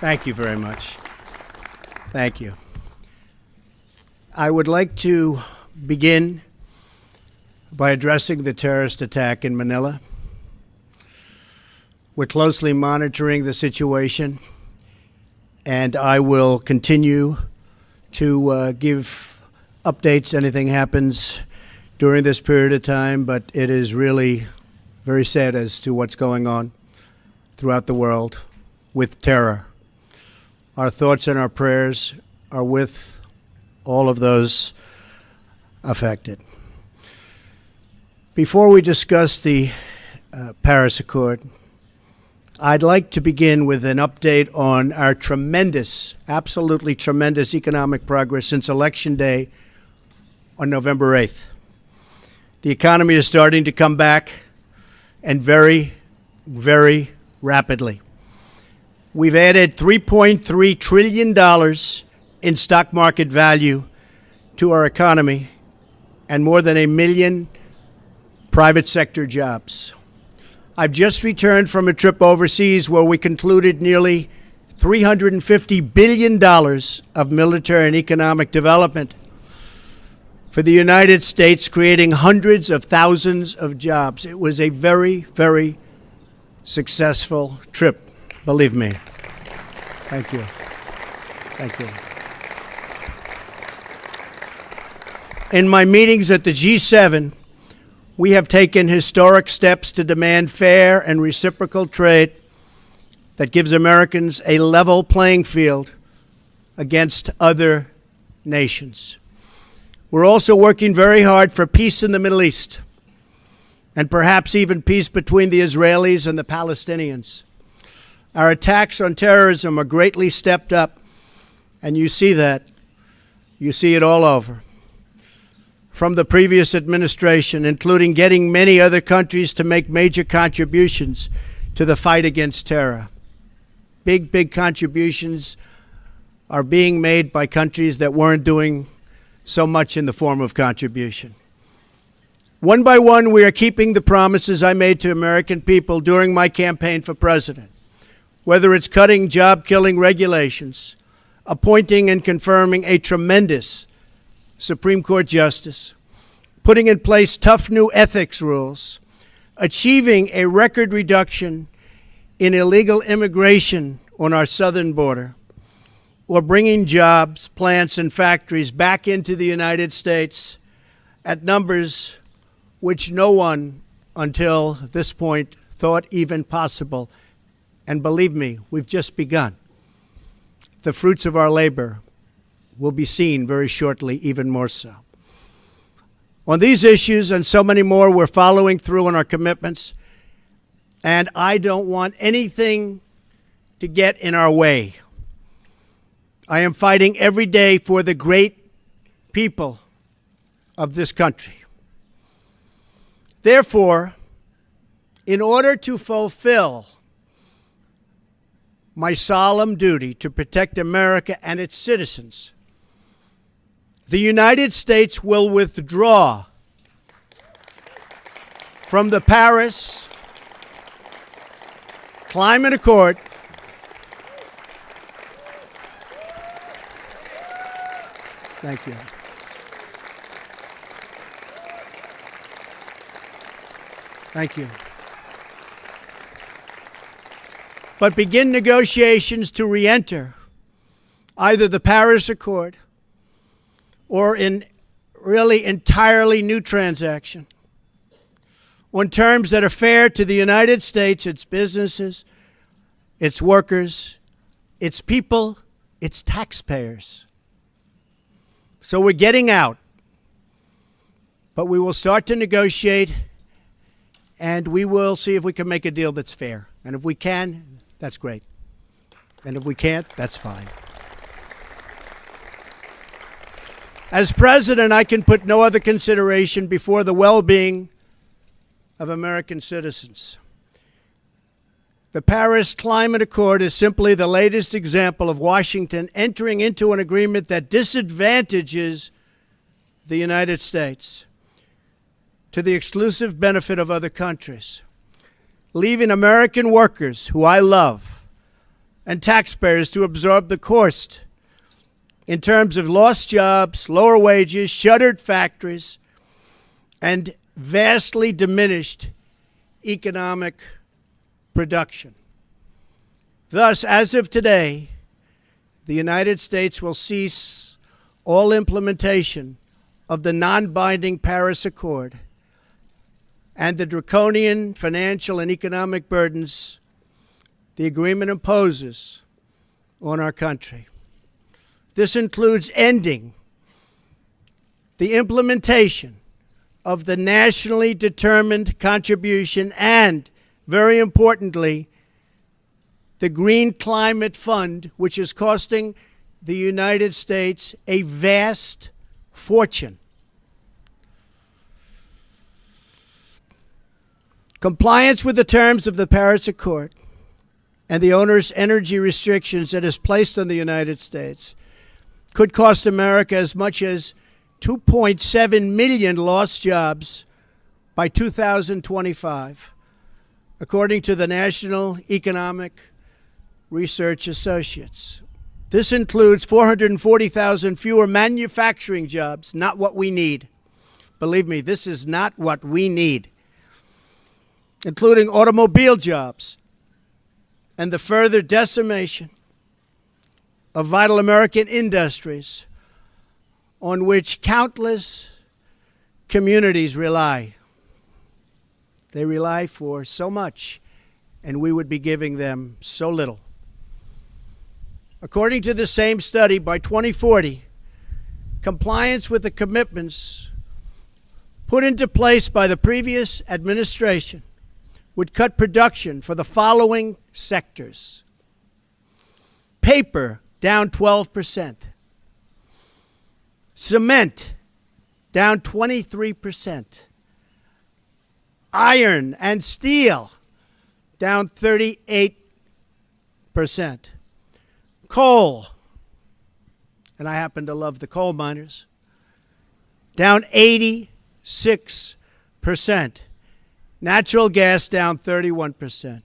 Thank you very much. Thank you. I would like to begin by addressing the terrorist attack in Manila. We're closely monitoring the situation, and I will continue to give updates. Anything happens during this period of time, but it is really very sad as to what's going on throughout the world with terror. Our thoughts and our prayers are with all of those affected. Before we discuss the Paris Accord, I'd like to begin with an update on our tremendous, absolutely tremendous economic progress since Election Day on November 8th. The economy is starting to come back, and very, very rapidly. We've added $3.3 trillion in stock market value to our economy and more than 1 million private sector jobs. I've just returned from a trip overseas where we concluded nearly $350 billion of military and economic development for the United States, creating hundreds of thousands of jobs. It was a very, very successful trip, believe me. Thank you. Thank you. In my meetings at the G7, we have taken historic steps to demand fair and reciprocal trade that gives Americans a level playing field against other nations. We're also working very hard for peace in the Middle East, and perhaps even peace between the Israelis and the Palestinians. Our attacks on terrorism are greatly stepped up, and you see that. You see it all over. From the previous administration, including getting many other countries to make major contributions to the fight against terror. Big, big contributions are being made by countries that weren't doing so much in the form of contribution. One by one, we are keeping the promises I made to American people during my campaign for president, whether it's cutting job-killing regulations, appointing and confirming a tremendous Supreme Court justice, putting in place tough new ethics rules, achieving a record reduction in illegal immigration on our southern border, or bringing jobs, plants, and factories back into the United States at numbers which no one until this point thought even possible. And believe me, we've just begun. The fruits of our labor will be seen very shortly, even more so. On these issues and so many more, we're following through on our commitments, and I don't want anything to get in our way. I am fighting every day for the great people of this country. Therefore, in order to fulfill my solemn duty to protect America and its citizens, the United States will withdraw from the Paris Climate Accord Thank you. Thank you. But begin negotiations to re-enter either the Paris Accord or in really entirely new transaction on terms that are fair to the United States, its businesses, its workers, its people, its taxpayers. So we're getting out, but we will start to negotiate, and we will see if we can make a deal that's fair. And if we can, that's great. And if we can't, that's fine. As president, I can put no other consideration before the well-being of American citizens. The Paris Climate Accord is simply the latest example of Washington entering into an agreement that disadvantages the United States to the exclusive benefit of other countries, leaving American workers, who I love, and taxpayers to absorb the cost in terms of lost jobs, lower wages, shuttered factories, and vastly diminished economic production. Thus, as of today, the United States will cease all implementation of the non-binding Paris Accord and the draconian financial and economic burdens the agreement imposes on our country. This includes ending the implementation of the nationally determined contribution and, very importantly, the Green Climate Fund, which is costing the United States a vast fortune. Compliance with the terms of the Paris Accord and the onerous energy restrictions that is placed on the United States could cost America as much as 2.7 million lost jobs by 2025, according to the National Economic Research Associates. This includes 440,000 fewer manufacturing jobs, not what we need. Believe me, this is not what we need, including automobile jobs, and the further decimation of vital American industries on which countless communities rely. They rely for so much, and we would be giving them so little. According to the same study, by 2040, compliance with the commitments put into place by the previous administration would cut production for the following sectors: paper, down 12%. Cement, down 23%. Iron and steel, down 38%. Coal, and I happen to love the coal miners, down 86%. Natural gas down 31%.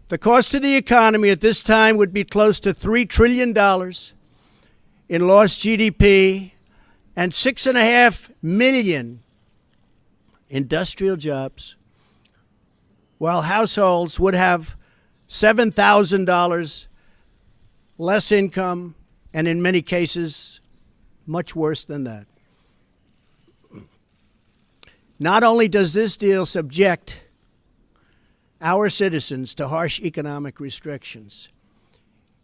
The cost to the economy at this time would be close to $3 trillion in lost GDP and 6.5 million industrial jobs, while households would have $7,000 less income, and in many cases, much worse than that. Not only does this deal subject our citizens to harsh economic restrictions,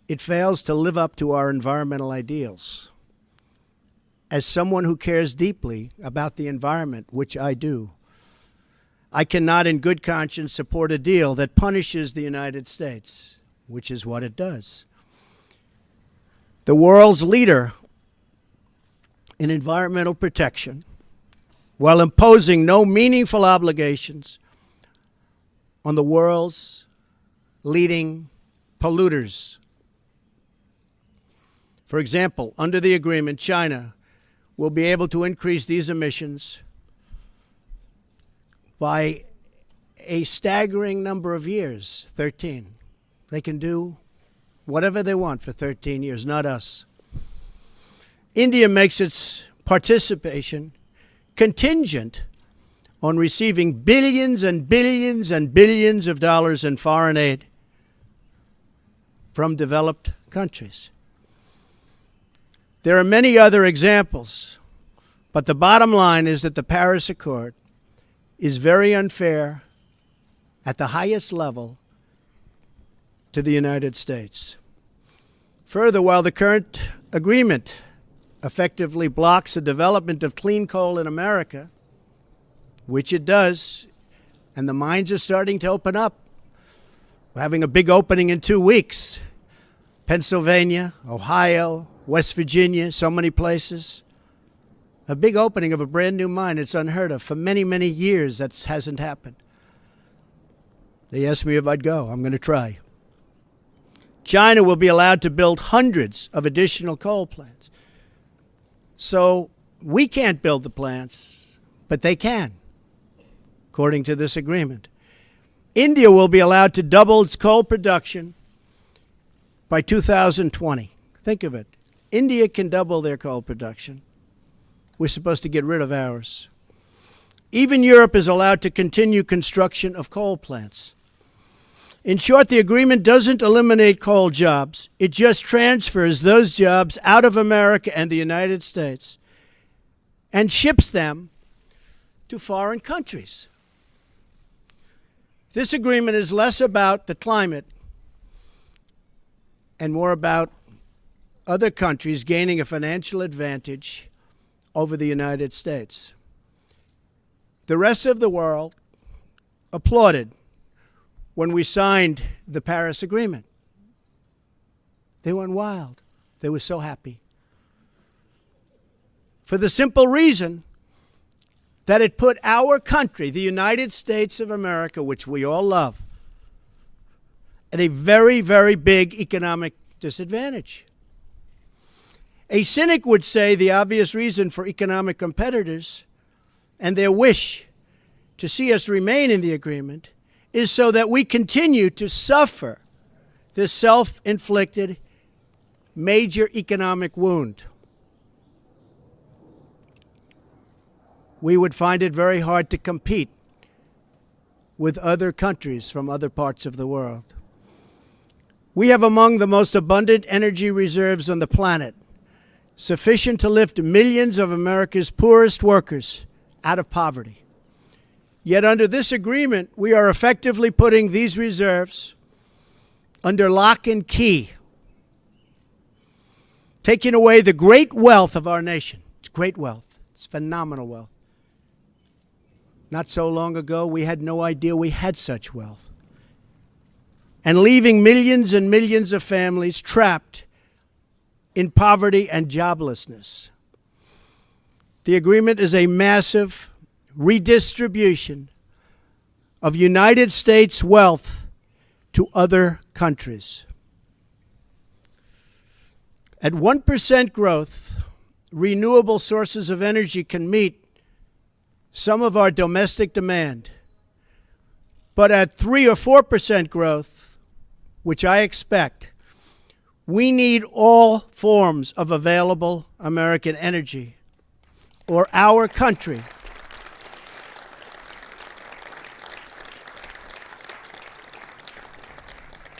it fails to live up to our environmental ideals. As someone who cares deeply about the environment, which I do, I cannot in good conscience support a deal that punishes the United States, which is what it does. The world's leader in environmental protection, while imposing no meaningful obligations on the world's leading polluters. For example, under the agreement, China will be able to increase these emissions by a staggering number of years, 13. They can do whatever they want for 13 years, not us. India makes its participation contingent on receiving billions and billions and billions of dollars in foreign aid from developed countries. There are many other examples, but the bottom line is that the Paris Accord is very unfair at the highest level to the United States. Further, while the current agreement effectively blocks the development of clean coal in America, which it does, and the mines are starting to open up. We're having a big opening in 2 weeks. Pennsylvania, Ohio, West Virginia, so many places. A big opening of a brand new mine. It's unheard of. For many, many years, that hasn't happened. They asked me if I'd go. I'm going to try. China will be allowed to build hundreds of additional coal plants. So we can't build the plants, but they can, according to this agreement. India will be allowed to double its coal production by 2020. Think of it. India can double their coal production. We're supposed to get rid of ours. Even Europe is allowed to continue construction of coal plants. In short, the agreement doesn't eliminate coal jobs. It just transfers those jobs out of America and the United States and ships them to foreign countries. This agreement is less about the climate and more about other countries gaining a financial advantage over the United States. The rest of the world applauded when we signed the Paris Agreement. They went wild. They were so happy. For the simple reason that it put our country, the United States of America, which we all love, at a very, very big economic disadvantage. A cynic would say the obvious reason for economic competitors and their wish to see us remain in the agreement is so that we continue to suffer this self-inflicted major economic wound. We would find it very hard to compete with other countries from other parts of the world. We have among the most abundant energy reserves on the planet, sufficient to lift millions of America's poorest workers out of poverty. Yet under this agreement, we are effectively putting these reserves under lock and key, taking away the great wealth of our nation. It's great wealth. It's phenomenal wealth. Not so long ago, we had no idea we had such wealth. And leaving millions and millions of families trapped in poverty and joblessness. The agreement is a massive redistribution of United States wealth to other countries. At 1% growth, renewable sources of energy can meet some of our domestic demand. But at 3 or 4% growth, which I expect, we need all forms of available American energy, or our country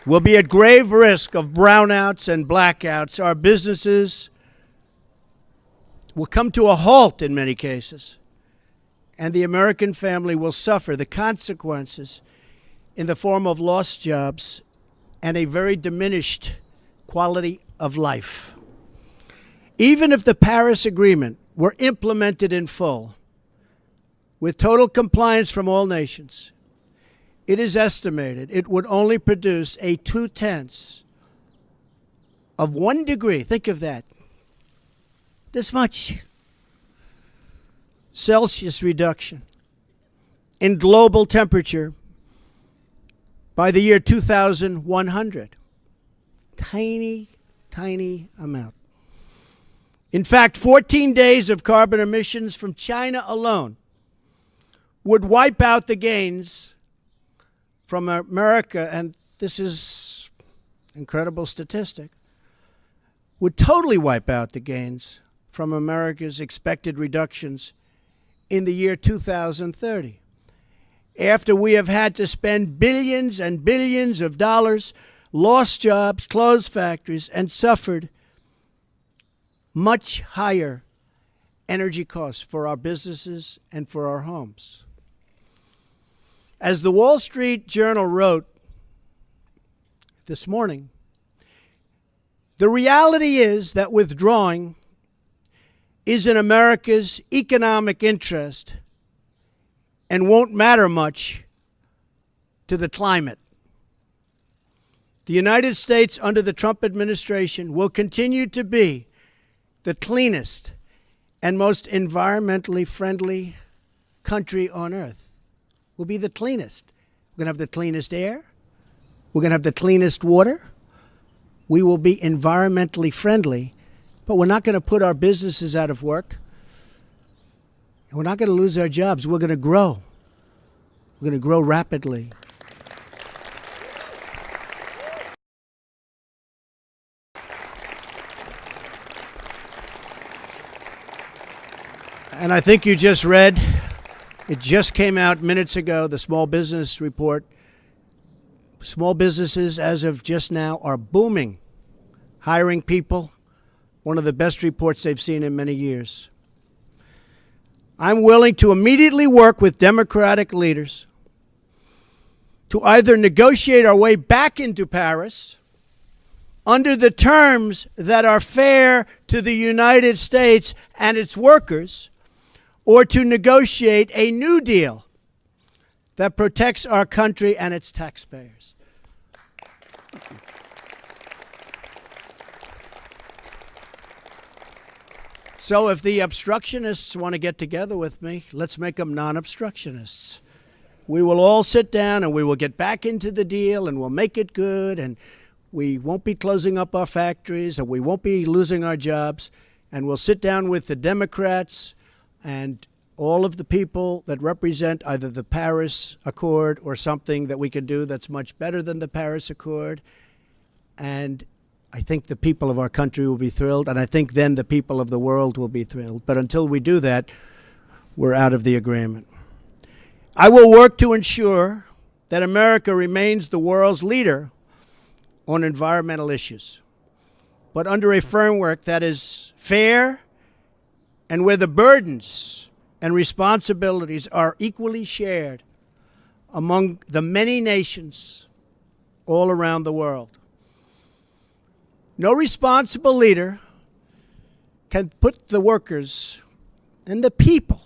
will be at grave risk of brownouts and blackouts. Our businesses will come to a halt in many cases, and the American family will suffer the consequences in the form of lost jobs and a very diminished quality of life. Even if the Paris Agreement were implemented in full, with total compliance from all nations, it is estimated it would only produce a 0.2 of 1 degree, think of that, this much Celsius reduction in global temperature by the year 2100. Tiny, tiny amount. In fact, 14 days of carbon emissions from China alone would wipe out the gains from America, and this is an incredible statistic, would totally wipe out the gains from America's expected reductions in the year 2030. After we have had to spend billions and billions of dollars, lost jobs, closed factories, and suffered much higher energy costs for our businesses and for our homes. As the Wall Street Journal wrote this morning, the reality is that withdrawing is in America's economic interest and won't matter much to the climate. The United States under the Trump administration will continue to be the cleanest and most environmentally friendly country on earth. We'll be the cleanest. We're going to have the cleanest air. We're going to have the cleanest water. We will be environmentally friendly, but we're not going to put our businesses out of work. And we're not going to lose our jobs. We're going to grow. We're going to grow rapidly. And I think you just read, it just came out minutes ago, the small business report. Small businesses, as of just now, are booming, hiring people. One of the best reports they've seen in many years. I'm willing to immediately work with Democratic leaders to either negotiate our way back into Paris under the terms that are fair to the United States and its workers, or to negotiate a new deal that protects our country and its taxpayers. So if the obstructionists want to get together with me, let's make them non-obstructionists. We will all sit down and we will get back into the deal and we'll make it good, and we won't be closing up our factories and we won't be losing our jobs, and we'll sit down with the Democrats and all of the people that represent either the Paris Accord or something that we can do that's much better than the Paris Accord. And I think the people of our country will be thrilled, and I think then the people of the world will be thrilled. But until we do that, we're out of the agreement. I will work to ensure that America remains the world's leader on environmental issues, but under a framework that is fair and where the burdens and responsibilities are equally shared among the many nations all around the world. No responsible leader can put the workers and the people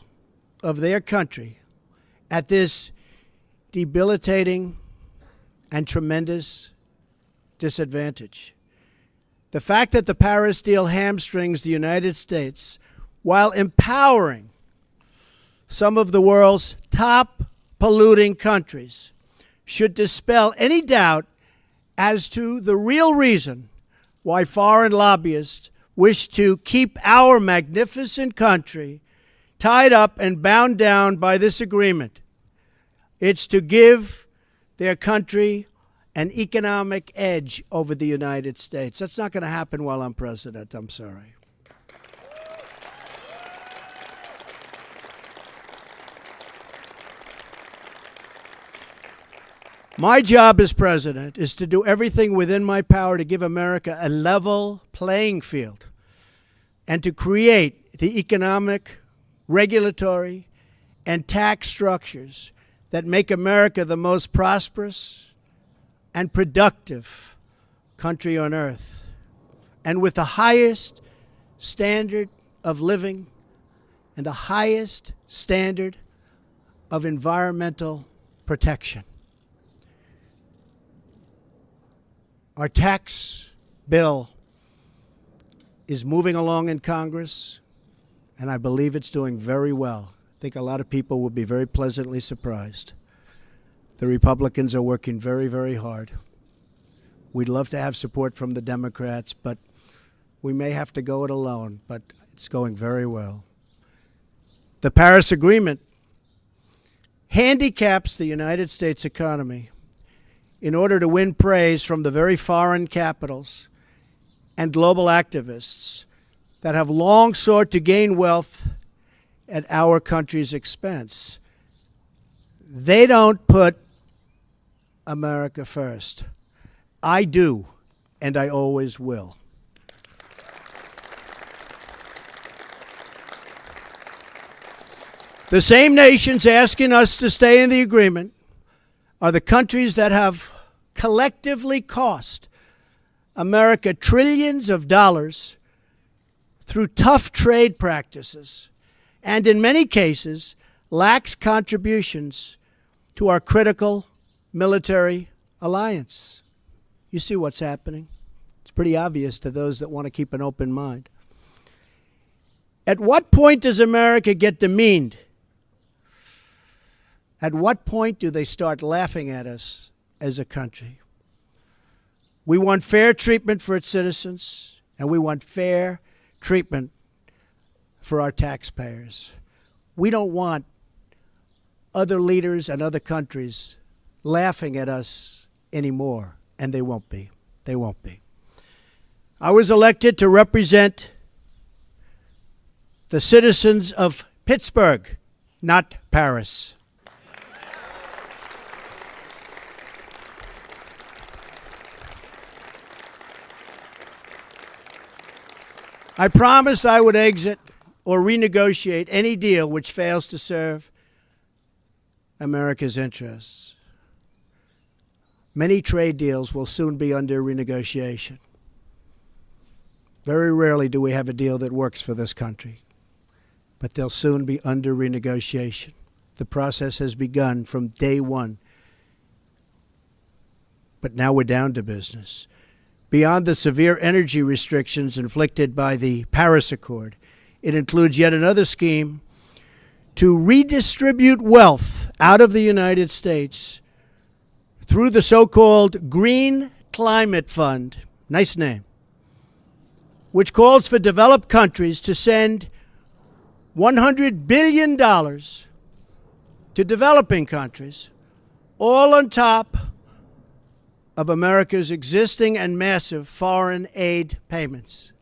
of their country at this debilitating and tremendous disadvantage. The fact that the Paris deal hamstrings the United States while empowering some of the world's top polluting countries should dispel any doubt as to the real reason why foreign lobbyists wish to keep our magnificent country tied up and bound down by this agreement. It's to give their country an economic edge over the United States. That's not going to happen while I'm president. I'm sorry. My job as president is to do everything within my power to give America a level playing field and to create the economic, regulatory, and tax structures that make America the most prosperous and productive country on earth, and with the highest standard of living and the highest standard of environmental protection. Our tax bill is moving along in Congress, and I believe it's doing very well. I think a lot of people will be very pleasantly surprised. The Republicans are working very, very hard. We'd love to have support from the Democrats, but we may have to go it alone, but it's going very well. The Paris Agreement handicaps the United States economy in order to win praise from the very foreign capitals and global activists that have long sought to gain wealth at our country's expense. They don't put America first. I do, and I always will. The same nations asking us to stay in the agreement are the countries that have collectively cost America trillions of dollars through tough trade practices, and in many cases lacks contributions to our critical military alliance. You see what's happening. It's pretty obvious to those that want to keep an open mind. At what point does America get demeaned? At what point do they start laughing at us as a country? We want fair treatment for its citizens, and we want fair treatment for our taxpayers. We don't want other leaders and other countries laughing at us anymore, and they won't be. They won't be. I was elected to represent the citizens of Pittsburgh, not Paris. I promised I would exit or renegotiate any deal which fails to serve America's interests. Many trade deals will soon be under renegotiation. Very rarely do we have a deal that works for this country, but they'll soon be under renegotiation. The process has begun from day one, but now we're down to business. Beyond the severe energy restrictions inflicted by the Paris Accord, it includes yet another scheme to redistribute wealth out of the United States through the so-called Green Climate Fund, nice name, which calls for developed countries to send $100 billion to developing countries, all on top of America's existing and massive foreign aid payments.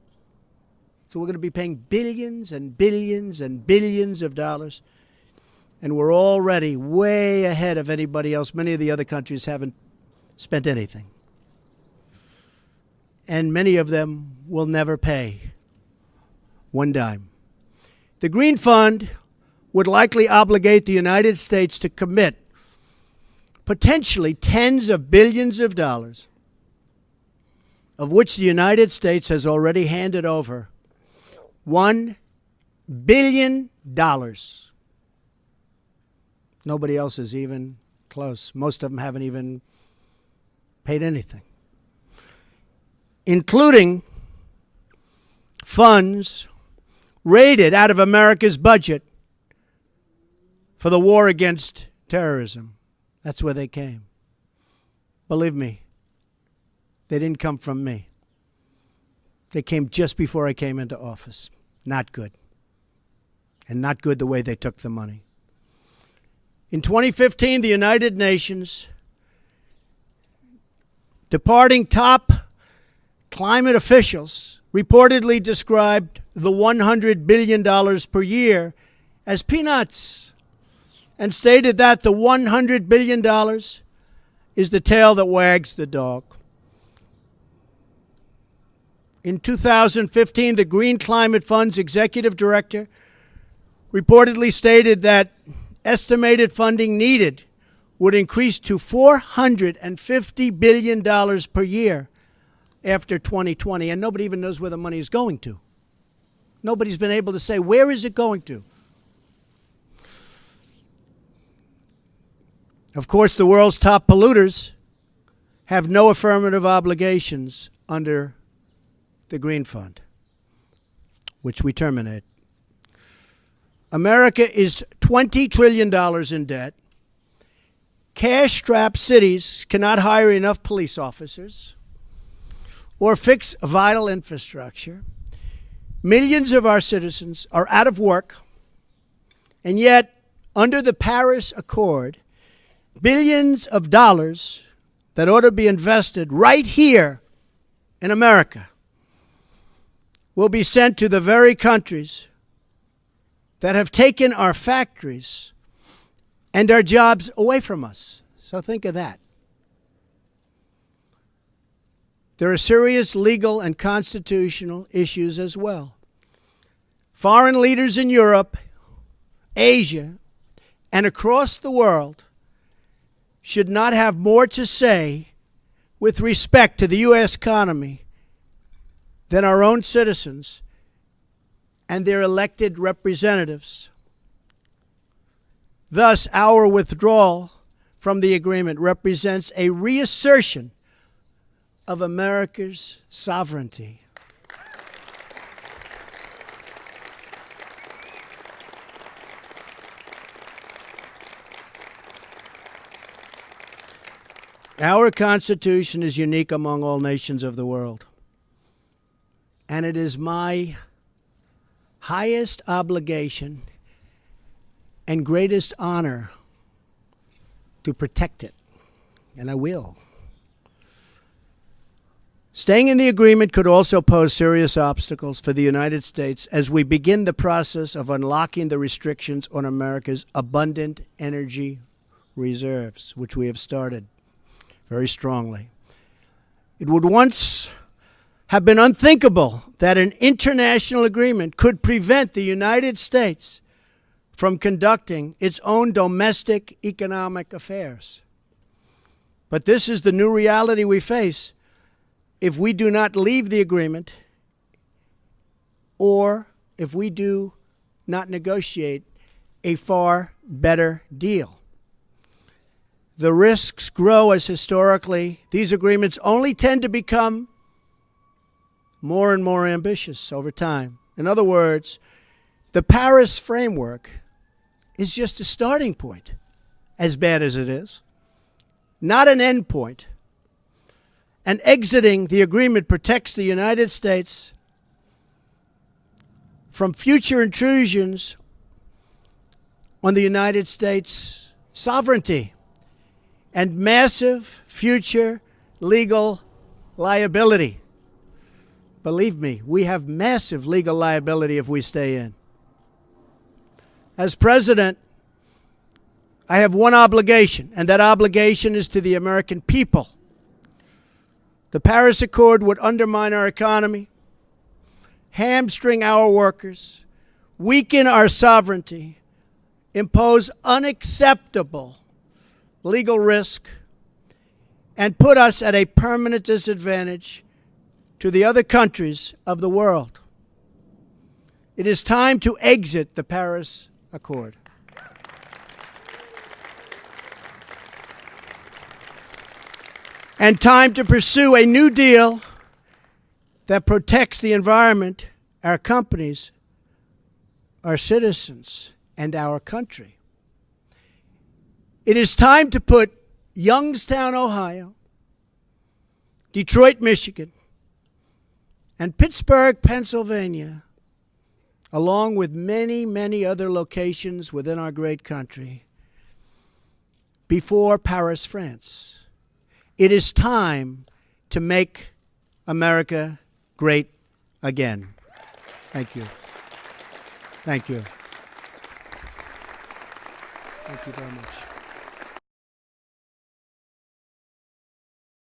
So we're going to be paying billions and billions and billions of dollars, and we're already way ahead of anybody else. Many of the other countries haven't spent anything, and many of them will never pay one dime. The Green Fund would likely obligate the United States to commit potentially tens of billions of dollars, of which the United States has already handed over $1 billion. Nobody else is even close. Most of them haven't even paid anything, including funds raided out of America's budget for the war against terrorism. That's where they came. Believe me, they didn't come from me. They came just before I came into office. Not good. And not good the way they took the money. In 2015, the United Nations, departing top climate officials, reportedly described the $100 billion per year as peanuts, and stated that the $100 billion is the tail that wags the dog. In 2015, the Green Climate Fund's executive director reportedly stated that estimated funding needed would increase to $450 billion per year after 2020, and nobody even knows where the money is going to. Nobody's been able to say, where is it going to? Of course, the world's top polluters have no affirmative obligations under the Green Fund, which we terminate. America is $20 trillion in debt. Cash-strapped cities cannot hire enough police officers or fix vital infrastructure. Millions of our citizens are out of work, and yet, under the Paris Accord, billions of dollars that ought to be invested right here in America will be sent to the very countries that have taken our factories and our jobs away from us. So think of that. There are serious legal and constitutional issues as well. Foreign leaders in Europe, Asia, and across the world should not have more to say with respect to the U.S. economy than our own citizens and their elected representatives. Thus, our withdrawal from the agreement represents a reassertion of America's sovereignty. Our Constitution is unique among all nations of the world, and it is my highest obligation and greatest honor to protect it, and I will. Staying in the agreement could also pose serious obstacles for the United States as we begin the process of unlocking the restrictions on America's abundant energy reserves, which we have started very strongly. It would once have been unthinkable that an international agreement could prevent the United States from conducting its own domestic economic affairs. But this is the new reality we face if we do not leave the agreement, or if we do not negotiate a far better deal. The risks grow as historically these agreements only tend to become more and more ambitious over time. In other words, the Paris framework is just a starting point, as bad as it is, not an end point. And exiting the agreement protects the United States from future intrusions on the United States' sovereignty and massive future legal liability. Believe me, we have massive legal liability if we stay in. As president, I have one obligation, and that obligation is to the American people. The Paris Accord would undermine our economy, hamstring our workers, weaken our sovereignty, impose unacceptable legal risk, and put us at a permanent disadvantage to the other countries of the world. It is time to exit the Paris Accord. And time to pursue a new deal that protects the environment, our companies, our citizens, and our country. It is time to put Youngstown, Ohio, Detroit, Michigan, and Pittsburgh, Pennsylvania, along with many, many other locations within our great country, before Paris, France. It is time to make America great again. Thank you. Thank you. Thank you very much.